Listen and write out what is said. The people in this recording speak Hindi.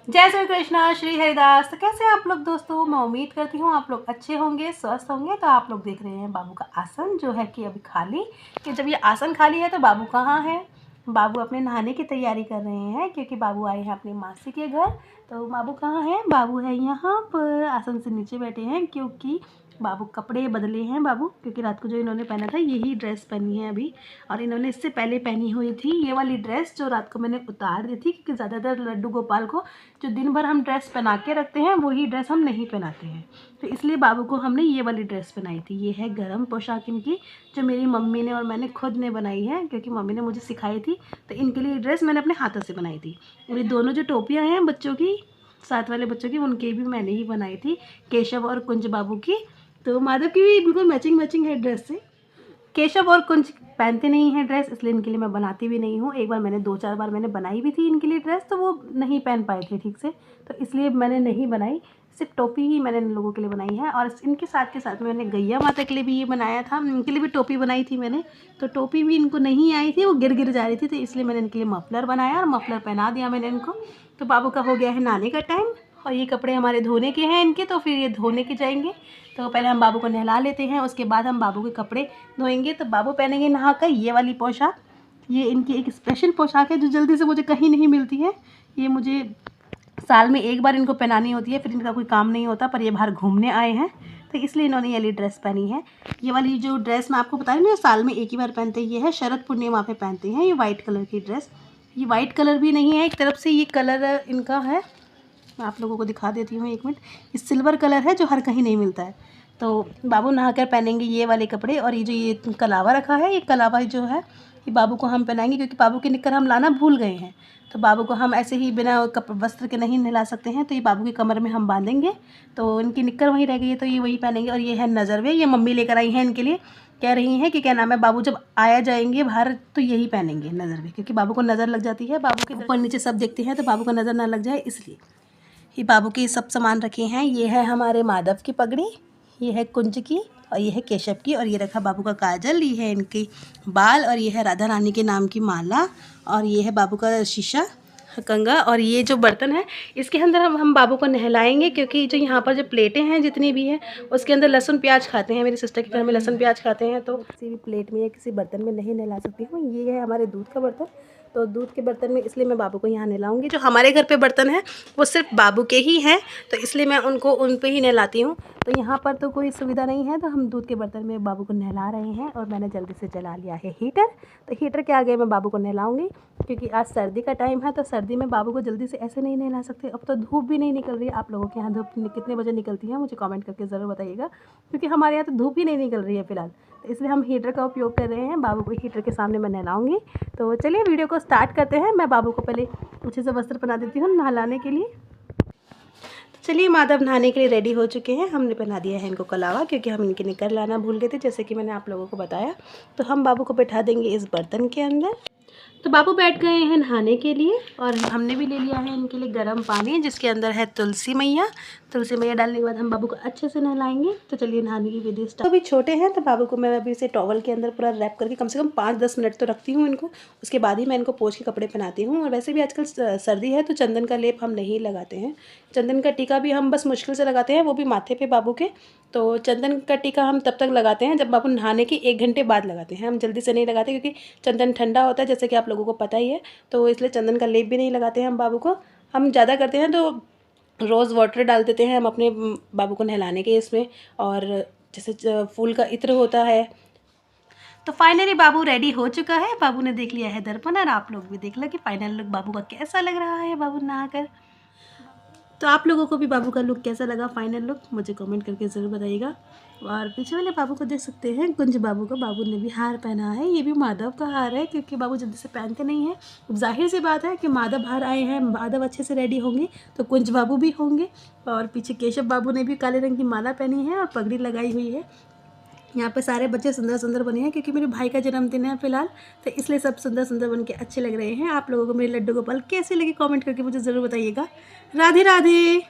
जय श्री कृष्णा, श्री हरिदास। तो कैसे हैं आप लोग दोस्तों? मैं उम्मीद करती हूँ आप लोग अच्छे होंगे, स्वस्थ होंगे। तो आप लोग देख रहे हैं बाबू का आसन जो है कि अभी खाली, कि जब ये आसन खाली है तो बाबू कहाँ है? बाबू अपने नहाने की तैयारी कर रहे हैं क्योंकि बाबू आए हैं अपनी मासी के घर। तो बाबू कहाँ है? बाबू है यहाँ पर, आसन से नीचे बैठे हैं क्योंकि बाबू कपड़े बदले हैं बाबू, क्योंकि रात को जो इन्होंने पहना था यही ड्रेस पहनी है अभी। और इन्होंने इससे पहले पहनी हुई थी ये वाली ड्रेस जो रात को मैंने उतार दी थी, क्योंकि ज़्यादातर लड्डू गोपाल को जो दिन भर हम ड्रेस पहना के रखते हैं वही ड्रेस हम नहीं पहनाते हैं। तो इसलिए बाबू को हमने ये वाली ड्रेस पहनाई थी। ये है गरम पोशाक इनकी, जो मेरी मम्मी ने और मैंने खुद ने बनाई है, क्योंकि मम्मी ने मुझे सिखाई थी। तो इनके लिए ड्रेस मैंने अपने हाथों से बनाई थी। और ये दोनों जो टोपियाँ हैं बच्चों की, साथ वाले बच्चों की, उनकी भी मैंने ही बनाई थी, केशव और कुंज बाबू की। तो माधव की भी बिल्कुल मैचिंग मैचिंग है ड्रेस से। केशव और कुंज पहनते नहीं हैं ड्रेस, इसलिए इनके लिए मैं बनाती भी नहीं हूँ। एक बार मैंने 2-4 बार मैंने बनाई भी थी इनके लिए ड्रेस, तो वो नहीं पहन पाए थे ठीक से, तो इसलिए मैंने नहीं बनाई। सिर्फ टोपी ही मैंने इन लोगों के लिए बनाई है। और इनके साथ के साथ मैंने गैया माता के लिए भी ये बनाया था, इनके लिए भी टोपी बनाई थी मैंने। तो टोपी भी इनको नहीं आई थी, वो गिर जा रही थी, तो इसलिए मैंने इनके लिए मफलर बनाया और मफलर पहना दिया मैंने इनको। तो बाबू का हो गया है नहाने का टाइम, और ये कपड़े हमारे धोने के हैं इनके, तो फिर ये धोने के जाएंगे। तो पहले हम बाबू को नहला लेते हैं, उसके बाद हम बाबू के कपड़े धोएंगे। तो बाबू पहनेंगे नहाकर ये वाली पोशाक। ये इनकी एक स्पेशल पोशाक है जो जल्दी से मुझे कहीं नहीं मिलती है। ये मुझे साल में एक बार इनको पहनानी होती है, फिर इनका कोई काम नहीं होता, पर ये बाहर घूमने आए हैं तो इसलिए इन्होंने ये वाली ड्रेस पहनी है। ये वाली जो ड्रेस मैं आपको बता रही हूँ ना, साल में एक ही बार पहनते हैं, ये है शरद पूर्णिमा पे पहनते हैं ये वाइट कलर की ड्रेस। ये वाइट कलर भी नहीं है, एक तरफ से ये कलर इनका है, मैं आप लोगों को दिखा देती हूँ 1 मिनट। ये सिल्वर कलर है जो हर कहीं नहीं मिलता है। तो बाबू नहाकर पहनेंगे ये वाले कपड़े। और ये जो ये कलावा रखा है, ये कलावा जो है ये बाबू को हम पहनाएंगे, क्योंकि बाबू की निक्कर हम लाना भूल गए हैं। तो बाबू को हम ऐसे ही बिना वस्त्र के नहीं नहला सकते हैं, तो ये बाबू की कमर में हम बांधेंगे। तो इनकी निक्कर वहीं रह गई है, तो ये वही पहनेंगे। और ये है नज़रवे, ये मम्मी लेकर आई हैं इनके लिए, कह रही हैं कि क्या नाम है, बाबू जब आया जाएंगे बाहर तो यही पहनेंगे नज़रवे, क्योंकि बाबू को नज़र लग जाती है। बाबू के ऊपर नीचे सब देखते हैं तो बाबू को नज़र ना लग जाए इसलिए। ये बाबू के सब सामान रखे हैं। ये है हमारे माधव की पगड़ी, ये है कुंज की, और ये है केशव की, और ये रखा बाबू का काजल, ये है इनके बाल, और ये है राधा रानी के नाम की माला, और ये है बाबू का शीशा कंगा। और ये जो बर्तन है इसके अंदर हम बाबू को नहलाएंगे, क्योंकि जो यहाँ पर जो प्लेटें हैं जितनी भी हैं उसके अंदर लहसुन प्याज खाते हैं। मेरी सिस्टर के घर में लहसुन प्याज खाते हैं, तो किसी भी प्लेट में या किसी बर्तन में नहीं नहला सकती हूँ। ये है हमारे दूध का बर्तन, तो दूध के बर्तन में इसलिए मैं बाबू को यहाँ नहलाऊंगी। जो हमारे घर पे बर्तन है वो सिर्फ बाबू के ही हैं, तो इसलिए मैं उनको उन पे ही नहलाती हूँ। तो यहाँ पर तो कोई सुविधा नहीं है, तो हम दूध के बर्तन में बाबू को नहला रहे हैं। और मैंने जल्दी से जला लिया है हीटर, तो हीटर के आगे मैं बाबू को नहलाऊंगी, क्योंकि आज सर्दी का टाइम है। तो सर्दी में बाबू को जल्दी से ऐसे नहीं नहला सकते। अब तो धूप भी नहीं निकल रही है। आप लोगों के यहाँ धूप कितने बजे निकलती है मुझे कमेंट करके ज़रूर बताइएगा, क्योंकि हमारे यहाँ तो धूप ही नहीं निकल रही है फ़िलहाल। तो इसलिए हम हीटर का उपयोग कर रहे हैं। बाबू को हीटर के सामने मैं नहलाऊंगी। तो चलिए वीडियो को स्टार्ट करते हैं। मैं बाबू को पहले अच्छे से वस्त्र पहना देती हूँ नहलाने के लिए। चलिए, माधव नहाने के लिए रेडी हो चुके हैं। हमने पहना दिया है इनको कलावा, क्योंकि हम इनके निकर लाना भूल गए थे, जैसे कि मैंने आप लोगों को बताया। तो हम बाबू को बैठा देंगे इस बर्तन के अंदर। तो बाबू बैठ गए हैं नहाने के लिए, और हमने भी ले लिया है इनके लिए गर्म पानी, जिसके अंदर है तुलसी मैया। तुलसी मैया डालने के बाद हम बाबू को अच्छे से नहलाएंगे। तो चलिए नहाने की विधि स्टार्ट। अभी छोटे हैं तो बाबू को मैं अभी इसे टॉवल के अंदर पूरा रैप करके कम से कम 5-10 मिनट तो रखती हूँ इनको। उसके बाद ही मैं इनको पोंछ के कपड़े पहनाती हूँ। और वैसे भी आजकल सर्दी है तो चंदन का लेप हम नहीं लगाते हैं। चंदन का टीका भी हम बस मुश्किल से लगाते हैं, वो भी माथे पे बाबू के। तो चंदन का टीका हम तब तक लगाते हैं जब बाबू नहाने के 1 घंटे बाद लगाते हैं। हम जल्दी से नहीं लगाते, क्योंकि चंदन ठंडा होता है, जैसे कि आप लोगों को पता ही है। तो इसलिए चंदन का लेप भी नहीं लगाते हैं हम बाबू को। हम ज़्यादा करते हैं तो रोज़ वाटर डाल देते हैं हम अपने बाबू को नहलाने के इसमें, और जैसे फूल का इत्र होता है। तो फाइनली बाबू रेडी हो चुका है। बाबू ने देख लिया है दर्पण, और आप लोग भी देख लो कि फाइनल लुक बाबू का कैसा लग रहा है बाबू नहाकर। तो आप लोगों को भी बाबू का लुक कैसा लगा, फाइनल लुक मुझे कमेंट करके ज़रूर बताइएगा। और पीछे वाले बाबू को देख सकते हैं, कुंज बाबू का। बाबू ने भी हार पहना है, ये भी माधव का हार है, क्योंकि बाबू जल्दी से पहनते नहीं हैं। जाहिर सी बात है कि माधव बाहर आए हैं, माधव अच्छे से रेडी होंगे तो कुंज बाबू भी होंगे। और पीछे केशव बाबू ने भी काले रंग की माला पहनी है और पगड़ी लगाई हुई है। यहाँ पे सारे बच्चे सुंदर सुंदर बने हैं, क्योंकि मेरे भाई का जन्मदिन है फिलहाल, तो इसलिए सब सुंदर सुंदर बन के अच्छे लग रहे हैं। आप लोगों को मेरे लड्डू गोपाल कैसे लगे कमेंट करके मुझे ज़रूर बताइएगा। राधे राधे।